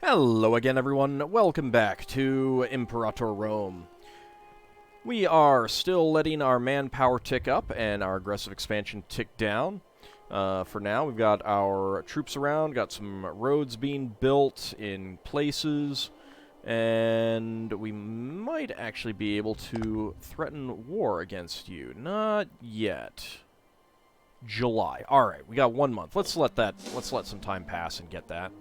Hello again, everyone. Welcome back to Imperator Rome. We are still letting our manpower tick up and our aggressive expansion tick down. For now, we've got our troops around, got some roads being built in places, and we might actually be able to threaten war against you. Not yet. July. Alright, we got 1 month. Let's let some time pass and get that.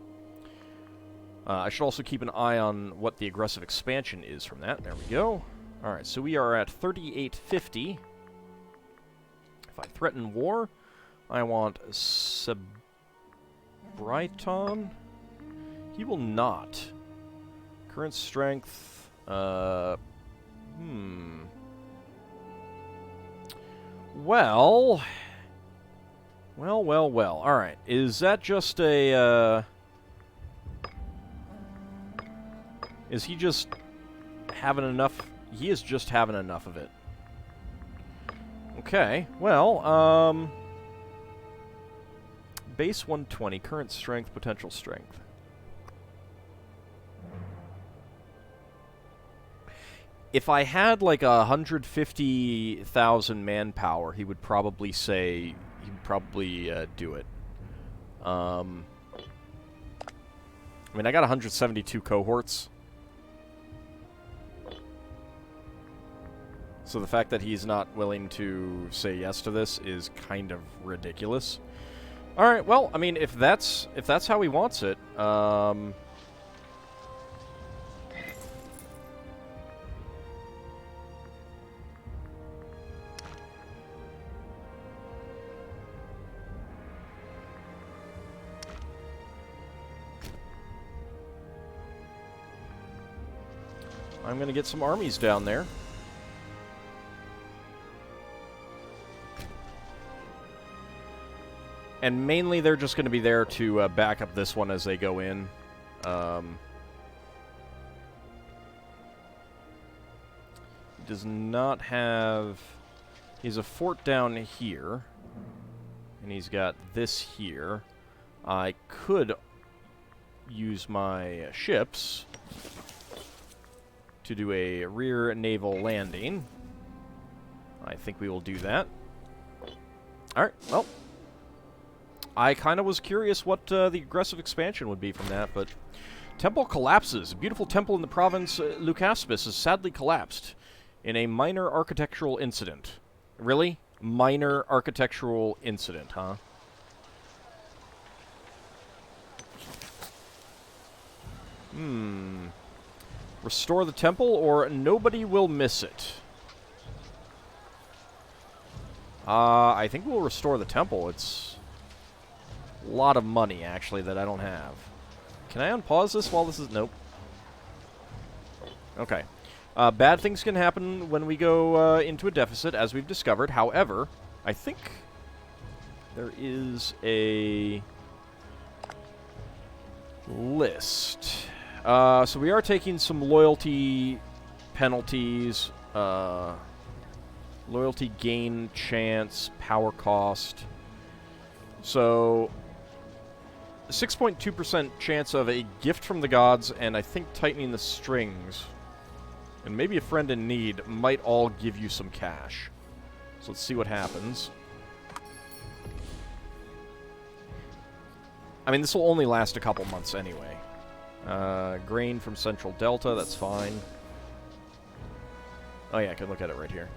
I should also keep an eye on what the aggressive expansion is from that. There we go. Alright, so we are at 3850. If I threaten war, I want Sebriton. He will not. Current strength, Well... Alright, is that just a, Is he just having enough? He is just having enough of it. Okay, well, base 120, current strength, potential strength. If I had like 150,000 manpower, he would probably say, do it. I mean, I got 172 cohorts. So the fact that he's not willing to say yes to this is kind of ridiculous. All right, well, I mean, if that's how he wants it, I'm going to get some armies down there. And mainly, they're just going to be there to back up this one as they go in. He does not have... He has a fort down here. And he's got this here. I could use my ships to do a rear naval landing. I think we will do that. Alright, well... I kind of was curious what the aggressive expansion would be from that, but... Temple collapses. A beautiful temple in the province Lucaspis has sadly collapsed in a minor architectural incident. Really? Minor architectural incident, huh? Restore the temple, or nobody will miss it. I think we'll restore the temple. It's... a lot of money, actually, that I don't have. Can I unpause this while this is... Nope. Okay. Bad things can happen when we go into a deficit, as we've discovered. However, I think there is a list. So we are taking some loyalty penalties, loyalty gain chance, power cost. So... 6.2% chance of a gift from the gods, and I think tightening the strings, and maybe a friend in need, might all give you some cash. So let's see what happens. I mean, this will only last a couple months anyway. Grain from Central Delta, that's fine. Oh yeah, I can look at it right here.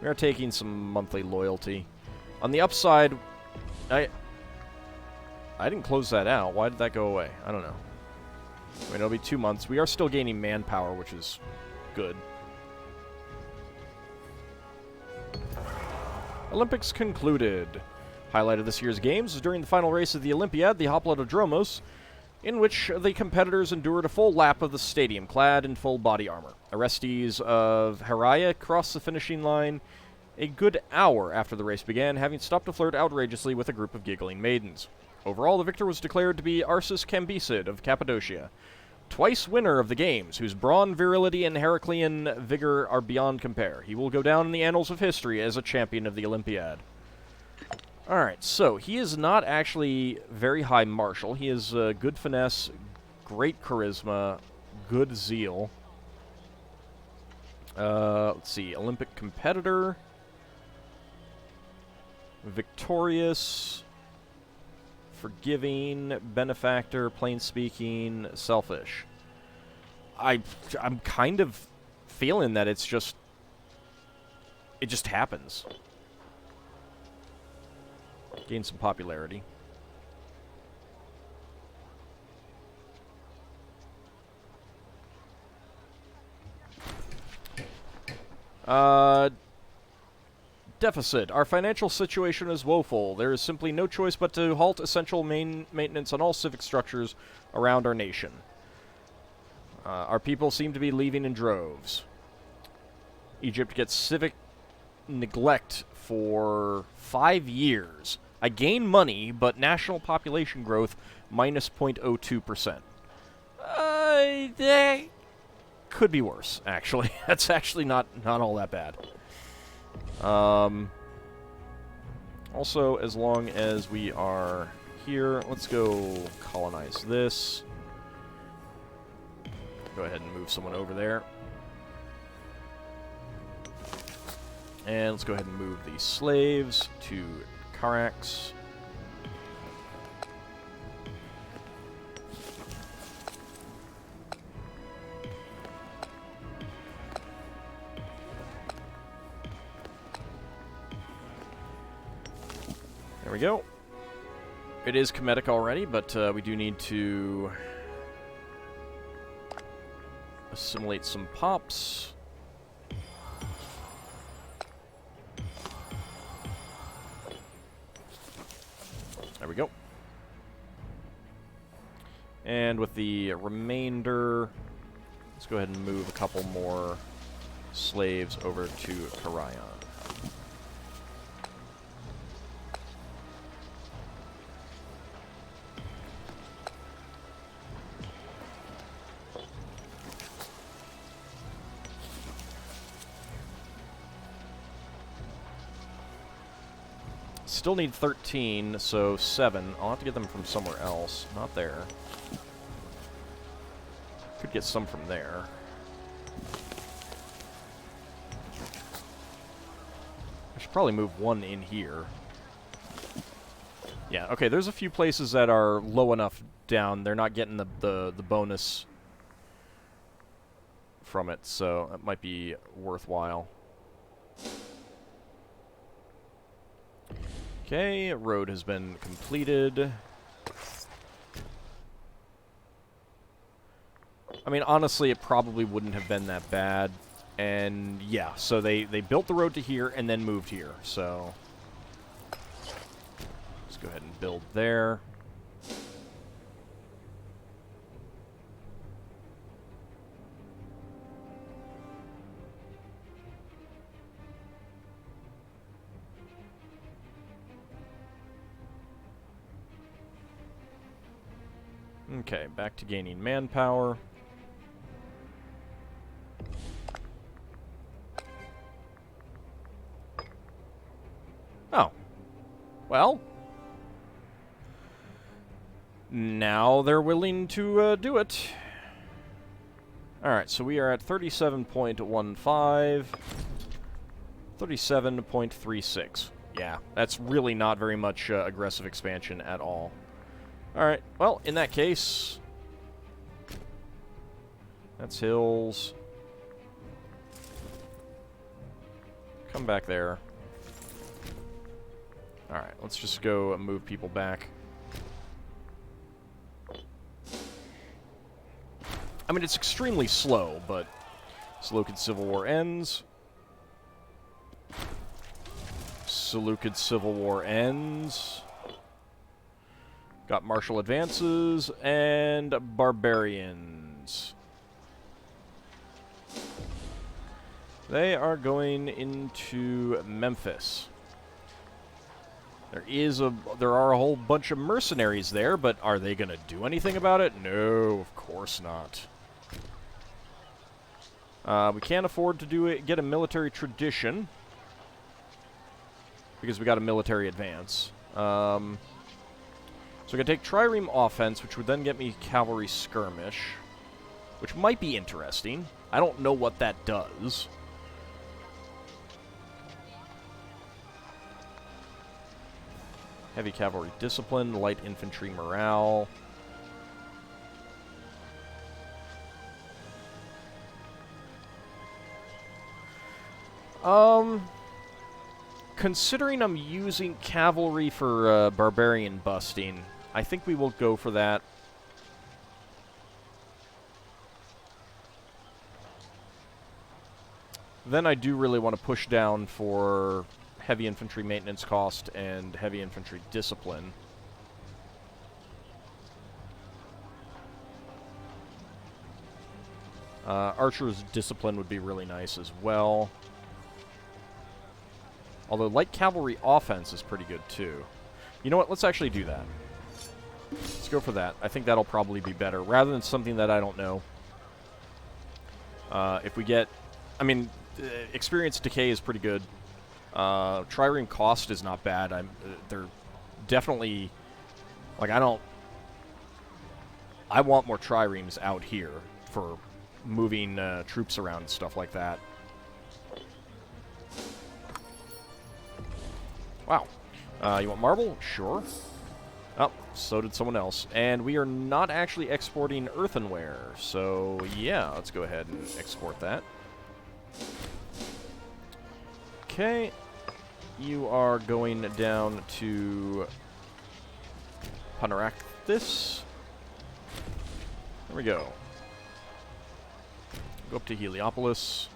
We are taking some monthly loyalty. On the upside, I didn't close that out. Why did that go away? I don't know. Wait, it'll be 2 months. We are still gaining manpower, which is good. Olympics concluded. Highlight of this year's games was during the final race of the Olympiad, the Hoplitodromos, in which the competitors endured a full lap of the stadium, clad in full body armor. Orestes of Heraya crossed the finishing line a good hour after the race began, having stopped to flirt outrageously with a group of giggling maidens. Overall, the victor was declared to be Arsus Cambycid of Cappadocia, twice winner of the games, whose brawn, virility, and Heraclean vigor are beyond compare. He will go down in the annals of history as a champion of the Olympiad. Alright, so he is not actually very high martial. He is good finesse, great charisma, good zeal. Let's see, Olympic competitor, victorious, forgiving, benefactor, plain speaking, selfish. I'm kind of feeling that it just happens. Gain some popularity. Deficit. Our financial situation is woeful. There is simply no choice but to halt essential maintenance on all civic structures around our nation. Our people seem to be leaving in droves. Egypt gets civic neglect for 5 years. I gain money, but national population growth minus 0.02%. That could be worse, actually. That's actually not all that bad. Also, as long as we are here, let's go colonize this. Go ahead and move someone over there. And let's go ahead and move these slaves to Carax. There we go. It is comedic already, but we do need to assimilate some pops. There we go. And with the remainder, let's go ahead and move a couple more slaves over to Karayan. Still need 13, so 7. I'll have to get them from somewhere else. Not there. Could get some from there. I should probably move one in here. Yeah, okay, there's a few places that are low enough down. They're not getting the bonus from it, so that might be worthwhile. Okay, road has been completed. I mean, honestly, it probably wouldn't have been that bad. And, yeah, so they built the road to here and then moved here, so let's go ahead and build there. Okay, back to gaining manpower. Oh. Well. Now they're willing to do it. Alright, so we are at 37.15. 37.36. Yeah, that's really not very much aggressive expansion at all. Alright, well, in that case, that's hills. Come back there. Alright, let's just go move people back. I mean, it's extremely slow, but Seleucid Civil War ends. Seleucid Civil War ends. Got martial advances and barbarians. They are going into Memphis. There are a whole bunch of mercenaries there, but are they going to do anything about it? No, of course not. We can't afford to get a military tradition because we got a military advance. So I can take trireme offense, which would then get me cavalry skirmish, which might be interesting. I don't know what that does. Heavy cavalry discipline, light infantry morale. Considering I'm using cavalry for barbarian busting, I think we will go for that. Then I do really want to push down for heavy infantry maintenance cost and heavy infantry discipline. Archer's discipline would be really nice as well. Although light cavalry offense is pretty good too. You know what? Let's actually do that. Let's go for that. I think that'll probably be better, rather than something that I don't know. If we get... I mean, experience decay is pretty good. Trireme cost is not bad. They're definitely... Like, I want more triremes out here for moving troops around and stuff like that. Wow. You want marble? Sure. Oh, so did someone else. And we are not actually exporting earthenware, so yeah, let's go ahead and export that. Okay. You are going down to Panorakthis. There we go. Go up to Heliopolis.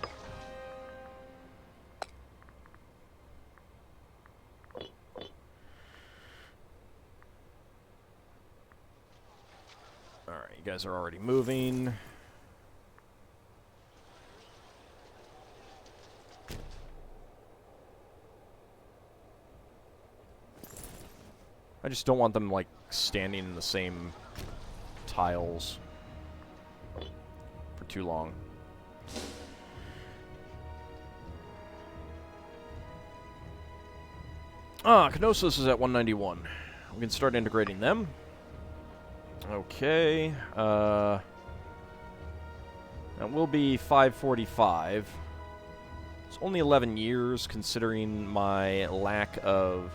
Alright, you guys are already moving. I just don't want them, like, standing in the same tiles for too long. Ah, Knossos is at 191. We can start integrating them. Okay. That will be 545. It's only 11 years, considering my lack of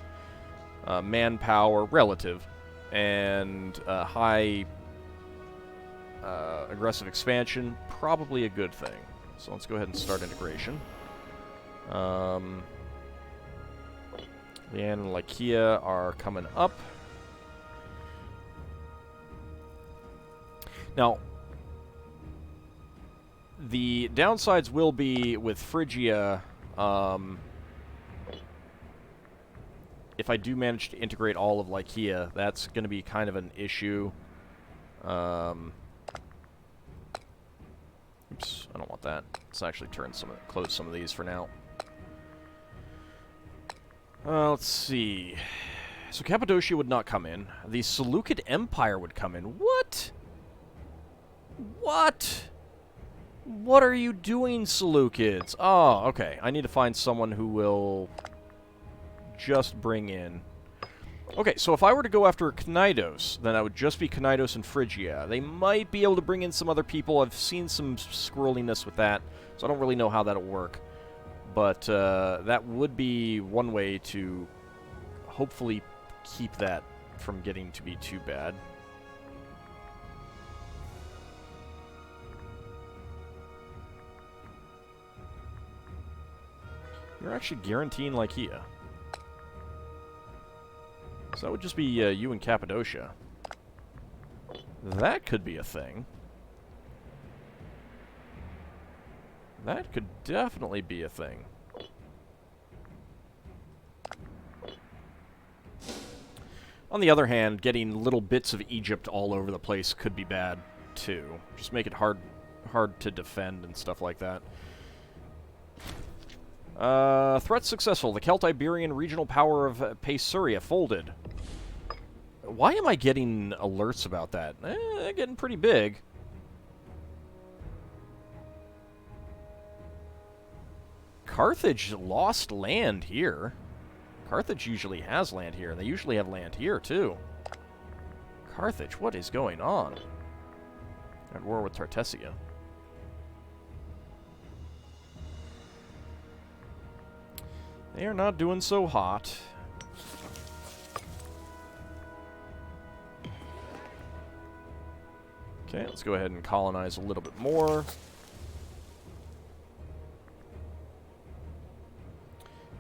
manpower, relative, and high aggressive expansion. Probably a good thing. So let's go ahead and start integration. Leanne and Lycia are coming up. Now, the downsides will be with Phrygia, if I do manage to integrate all of Lycia, that's going to be kind of an issue. Oops, I don't want that. Let's actually close some of these for now. Let's see. So Cappadocia would not come in. The Seleucid Empire would come in. What? What? What are you doing, Seleucids? Oh, okay. I need to find someone who will just bring in... Okay, so if I were to go after Cnidos, then I would just be Cnidos and Phrygia. They might be able to bring in some other people. I've seen some squirreliness with that, so I don't really know how that'll work. But that would be one way to hopefully keep that from getting to be too bad. You're actually guaranteeing Lycia. So that would just be you and Cappadocia. That could be a thing. That could definitely be a thing. On the other hand, getting little bits of Egypt all over the place could be bad, too. Just make it hard to defend and stuff like that. Threat successful. The Celt-Iberian regional power of Paesuria folded. Why am I getting alerts about that? They're getting pretty big. Carthage lost land here. Carthage usually has land here, and they usually have land here, too. Carthage, what is going on? At war with Tartessia. They are not doing so hot. Okay, let's go ahead and colonize a little bit more.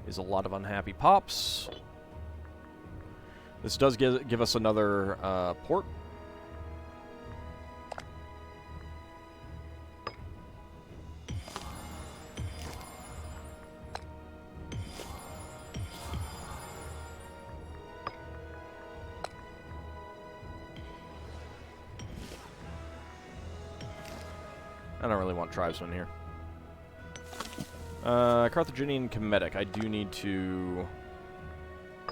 Is a lot of unhappy pops. This does give us another port. I don't really want tribesmen here. Carthaginian Comedic. I do need to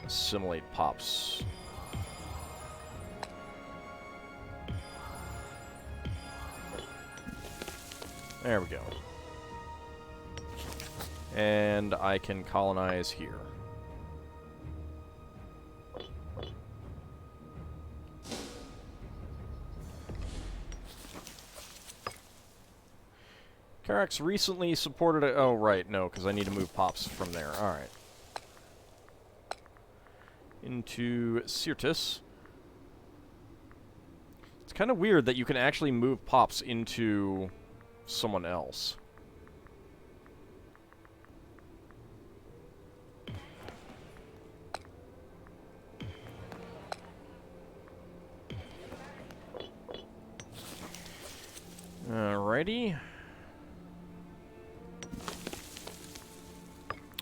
assimilate pops. There we go. And I can colonize here. Carax recently supported a... Oh, right, no, because I need to move pops from there. Alright. Into Syrtis. It's kind of weird that you can actually move pops into someone else. Alrighty.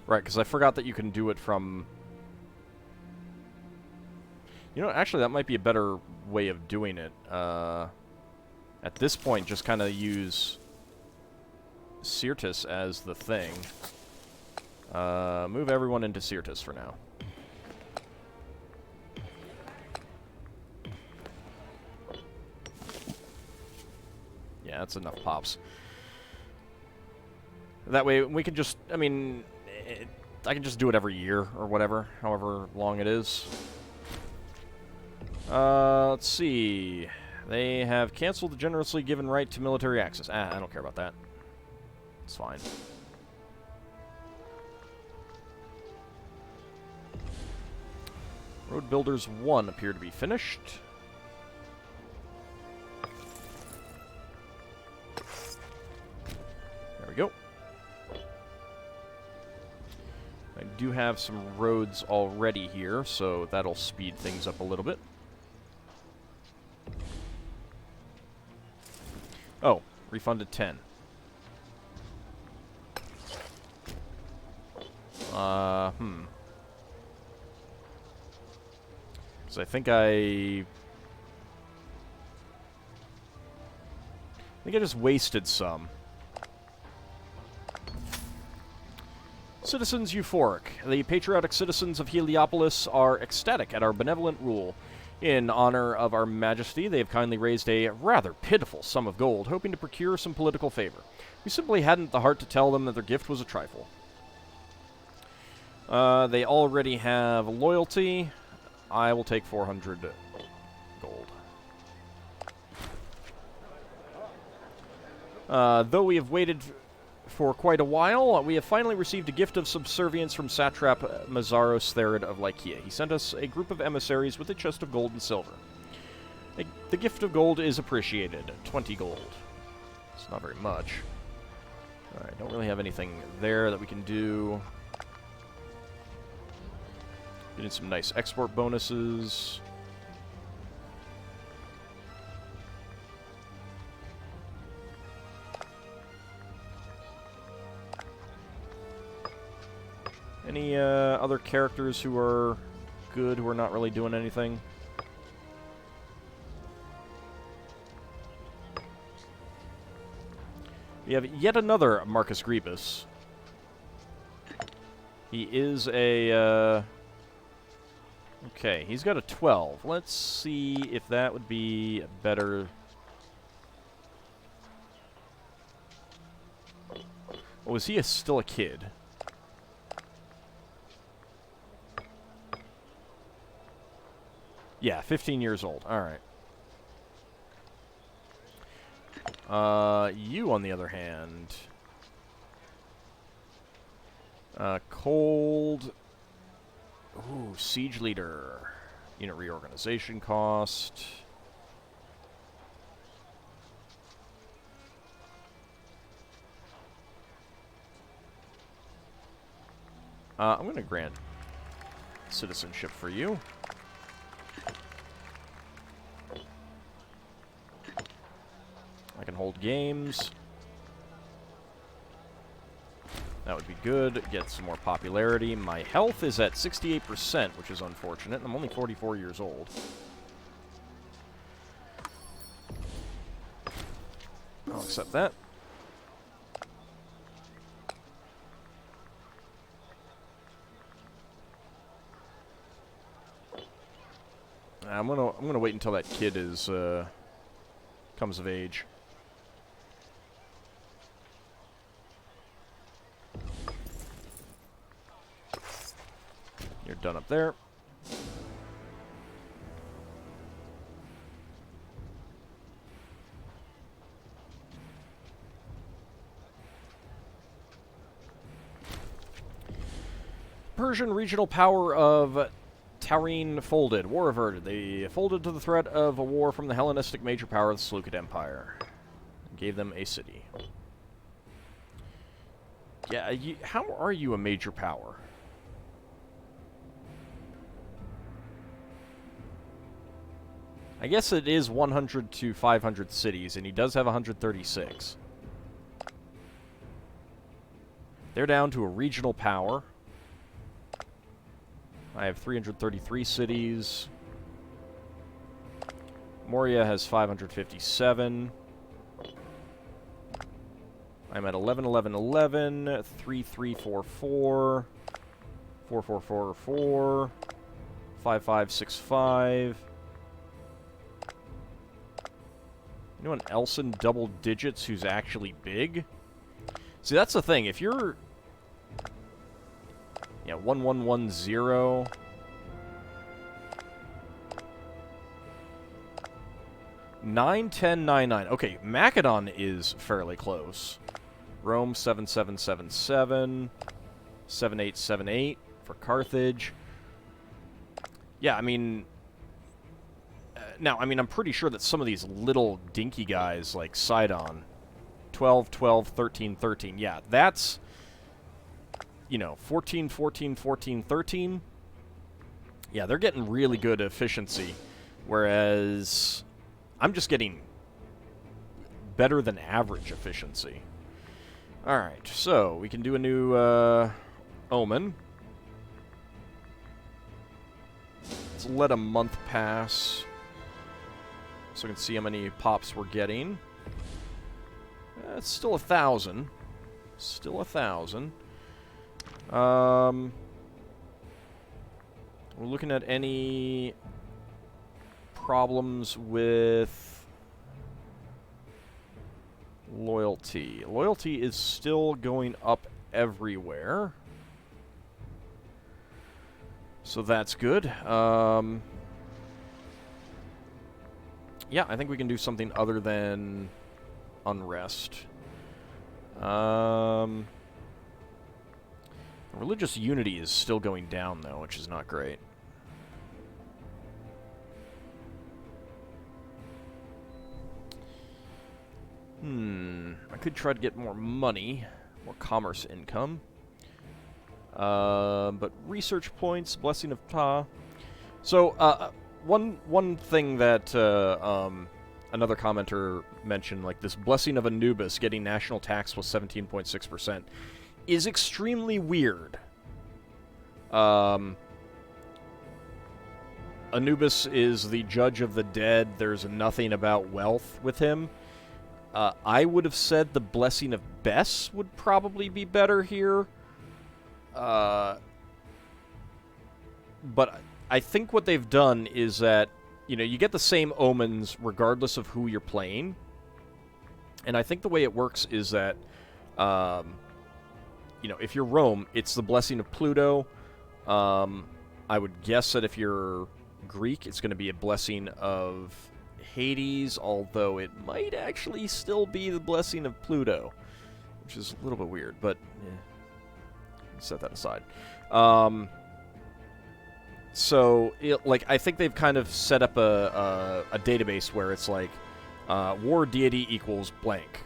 Right, because I forgot that you can do it from... You know, actually, that might be a better way of doing it. At this point, just kind of use Syrtis as the thing. Move everyone into Syrtis for now. Yeah, that's enough pops. That way, we can just... I mean... I can just do it every year, or whatever, however long it is. Let's see. They have canceled the generously given right to military access. Ah, I don't care about that. It's fine. Road Builders 1 appear to be finished. There we go. I do have some roads already here, so that'll speed things up a little bit. Oh, refunded 10. So I think I just wasted some. Citizens euphoric. The patriotic citizens of Heliopolis are ecstatic at our benevolent rule. In honor of our majesty, they have kindly raised a rather pitiful sum of gold, hoping to procure some political favor. We simply hadn't the heart to tell them that their gift was a trifle. They already have loyalty. I will take 400 gold. Though we have waited for quite a while, we have finally received a gift of subservience from Satrap Mazaros Therid of Lycia. He sent us a group of emissaries with a chest of gold and silver. The gift of gold is appreciated. 20 gold. It's not very much. Alright, don't really have anything there that we can do. Getting some nice export bonuses. Any other characters who are good, who are not really doing anything? We have yet another Marcus Grievous. He is a... Okay, he's got a 12. Let's see if that would be better. Oh, is he still a kid? Yeah, 15 years old. All right. You, on the other hand... Cold... Ooh, Siege Leader. Unit reorganization cost... I'm going to grant citizenship for you. I can hold games. That would be good. Get some more popularity. My health is at 68%, which is unfortunate. I'm only 44 years old. I'll accept that. I'm gonna wait until that kid is comes of age. You're done up there. Persian regional power of Taurine folded. War averted. They folded to the threat of a war from the Hellenistic major power, the Seleucid Empire. Gave them a city. Yeah, how are you a major power? I guess it is 100 to 500 cities, and he does have 136. They're down to a regional power. I have 333 cities. Moria has 557. I'm at 11, 11, 11, 3, 3, 4, 4, 4, 4, 4, 4, 5, 5, 6, 5. Anyone else in double digits who's actually big? See, that's the thing. If you're... Yeah, 1110. Nine, 10, 9, 9. Okay, Macedon is fairly close. Rome 7777, 7878 for Carthage. Yeah, I mean, now, I mean, I'm pretty sure that some of these little dinky guys like Sidon, 12, 12, 13, 13. Yeah, that's, you know, 14, 14, 14, 13. Yeah, they're getting really good efficiency, whereas I'm just getting better than average efficiency. Alright, so we can do a new omen. Let's let a month pass so we can see how many pops we're getting. It's still 1,000. Still 1,000. We're looking at any problems with loyalty. Loyalty is still going up everywhere, so that's good. Yeah, I think we can do something other than unrest. Religious unity is still going down, though, which is not great. I could try to get more money, more commerce income. But research points, blessing of Ptah. So, one thing that another commenter mentioned, like this blessing of Anubis getting national tax was 17.6%, is extremely weird. Anubis is the judge of the dead. There's nothing about wealth with him. I would have said the blessing of Bess would probably be better here. But I think what they've done is that, you know, you get the same omens regardless of who you're playing. And I think the way it works is that, you know, if you're Rome, it's the blessing of Pluto. I would guess that if you're Greek. It's going to be a blessing of Hades, although it might actually still be the blessing of Pluto, which is a little bit weird, but set that aside. So, I think they've kind of set up a database where it's like, war deity equals blank.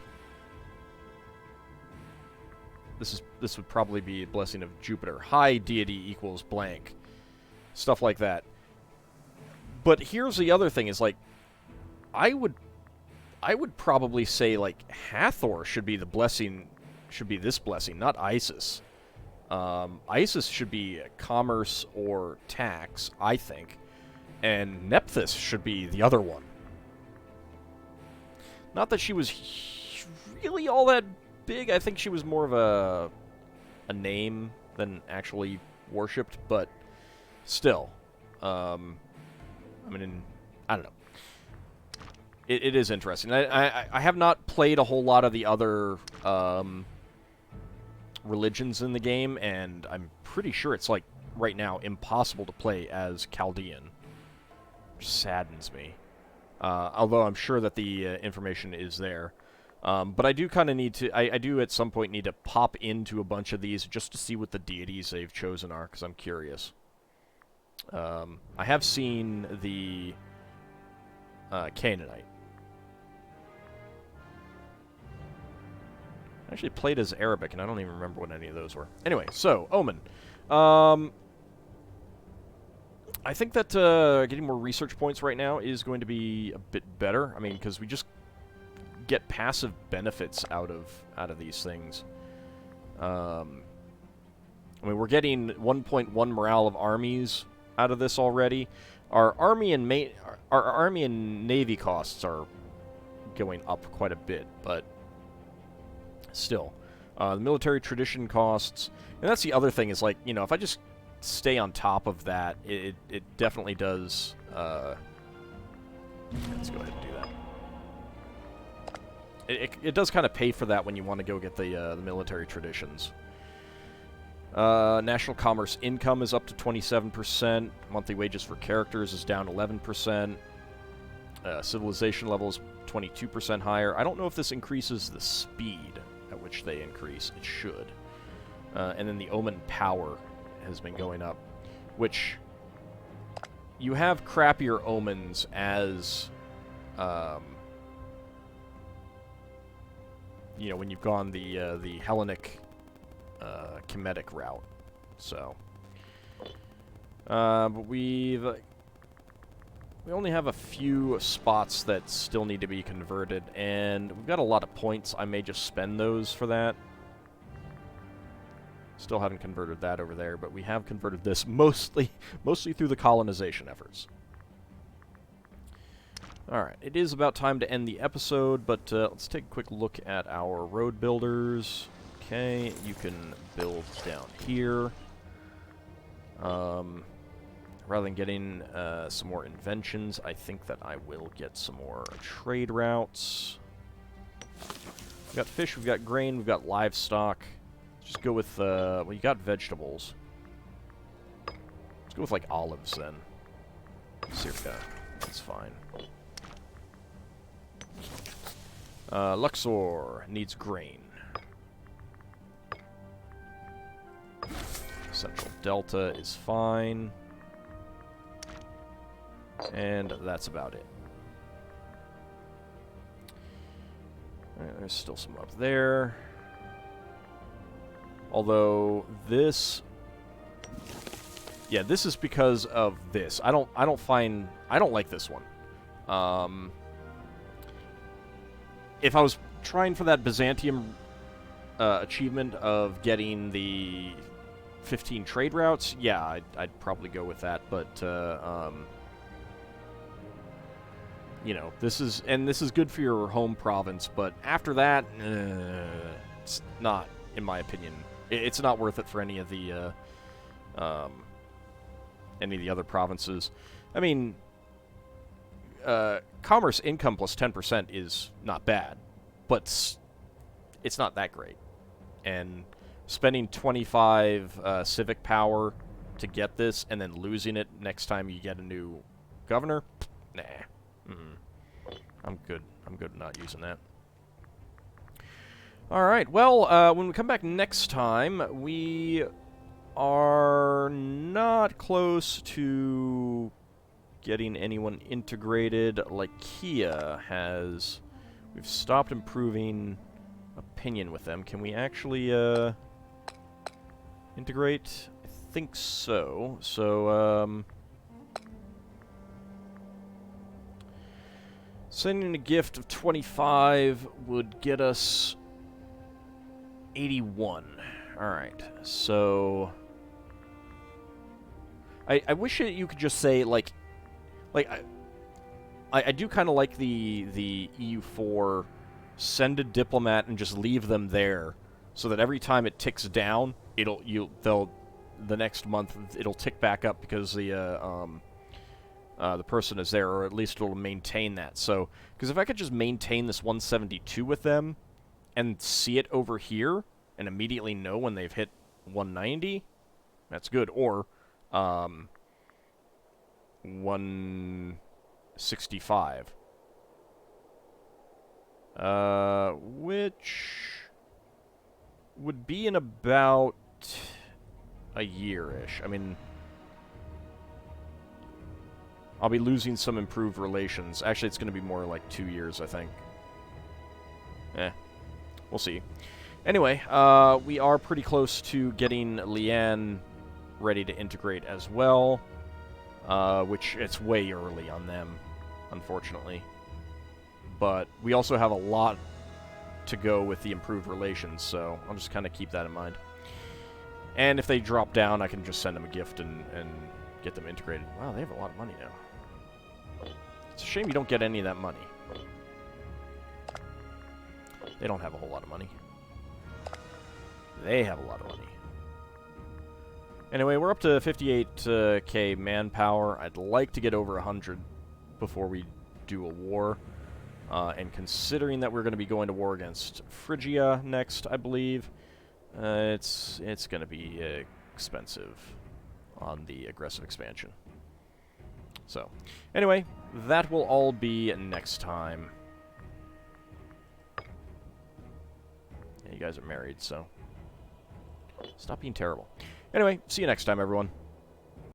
This would probably be a blessing of Jupiter. High deity equals blank. Stuff like that. But here's the other thing, is like, I would probably say, like, Hathor should be the blessing, should be this blessing, not Isis. Isis should be commerce or tax, I think. And Nephthys should be the other one. Not that she was really all that big. I think she was more of a name than actually worshipped, but still. I mean, I don't know. It is interesting. I have not played a whole lot of the other religions in the game, and I'm pretty sure it's, like, right now impossible to play as Chaldean. Which saddens me. Although I'm sure that the information is there. But I do kind of need to... I do at some point need to pop into a bunch of these just to see what the deities they've chosen are, because I'm curious. I have seen the Canaanite. I actually played as Arabic, and I don't even remember what any of those were. Anyway, so, Omen. I think that getting more research points right now is going to be a bit better. I mean, because we just get passive benefits out of these things. I mean, we're getting 1.1 morale of armies out of this already. Our army and navy costs are going up quite a bit, but still, the military tradition costs, and that's the other thing, is like, you know, if I just stay on top of that, it definitely does. Let's go ahead and do that. It does kind of pay for that when you want to go get the military traditions. National commerce income is up to 27%. Monthly wages for characters is down 11%. Civilization levels 22% higher. I don't know if this increases the speed at which they increase. It should. And then the Omen power has been going up, which you have crappier omens as, you know, when you've gone the Hellenic Kemetic route. So, but we only have a few spots that still need to be converted, and we've got a lot of points. I may just spend those for that. Still haven't converted that over there, but we have converted this mostly through the colonization efforts. Alright, it is about time to end the episode, but let's take a quick look at our road builders. Okay, you can build down here. Rather than getting some more inventions, I think that I will get some more trade routes. We've got fish, we've got grain, we've got livestock. Let's just go with, well, you got vegetables. Let's go with, like, olives, then. Circa. That's fine. Luxor needs grain. Central Delta is fine. And that's about it. Alright, there's still some up there. Although this, yeah, this is because of this. I don't like this one. If I was trying for that Byzantium achievement of getting the 15 trade routes, yeah, I'd probably go with that. But you know, this is good for your home province. But after that, it's not, in my opinion. It's not worth it for any of the other provinces. I mean, commerce income plus 10% is not bad, but it's not that great. And spending 25 civic power to get this and then losing it next time you get a new governor. Nah. I'm good. I'm good not using that. Alright, well, when we come back next time, we are not close to getting anyone integrated like Kia has. We've stopped improving opinion with them. Can we actually, integrate? I think so. So, sending a gift of 25 would get us 81. Alright, so... I wish you could just say, like I do kind of like the EU4 send a diplomat and just leave them there, so that every time it ticks down, the next month it'll tick back up because the person is there, or at least it'll maintain that. So, because if I could just maintain this 172 with them and see it over here and immediately know when they've hit 190, that's good. Or 165. Which would be in about a year-ish. I mean, I'll be losing some improved relations. Actually, it's going to be more like 2 years, I think. We'll see. Anyway, we are pretty close to getting Lian ready to integrate as well, which it's way early on them, unfortunately. But we also have a lot to go with the improved relations, so I'll just kind of keep that in mind. And if they drop down, I can just send them a gift and get them integrated. Wow, they have a lot of money now. It's a shame you don't get any of that money. They don't have a whole lot of money. They have a lot of money. Anyway, we're up to 58k manpower. I'd like to get over 100 before we do a war. And considering that we're going to be going to war against Phrygia next, I believe, it's going to be expensive on the aggressive expansion. So, anyway, that will all be next time. Yeah, you guys are married, so stop being terrible. Anyway, see you next time, everyone.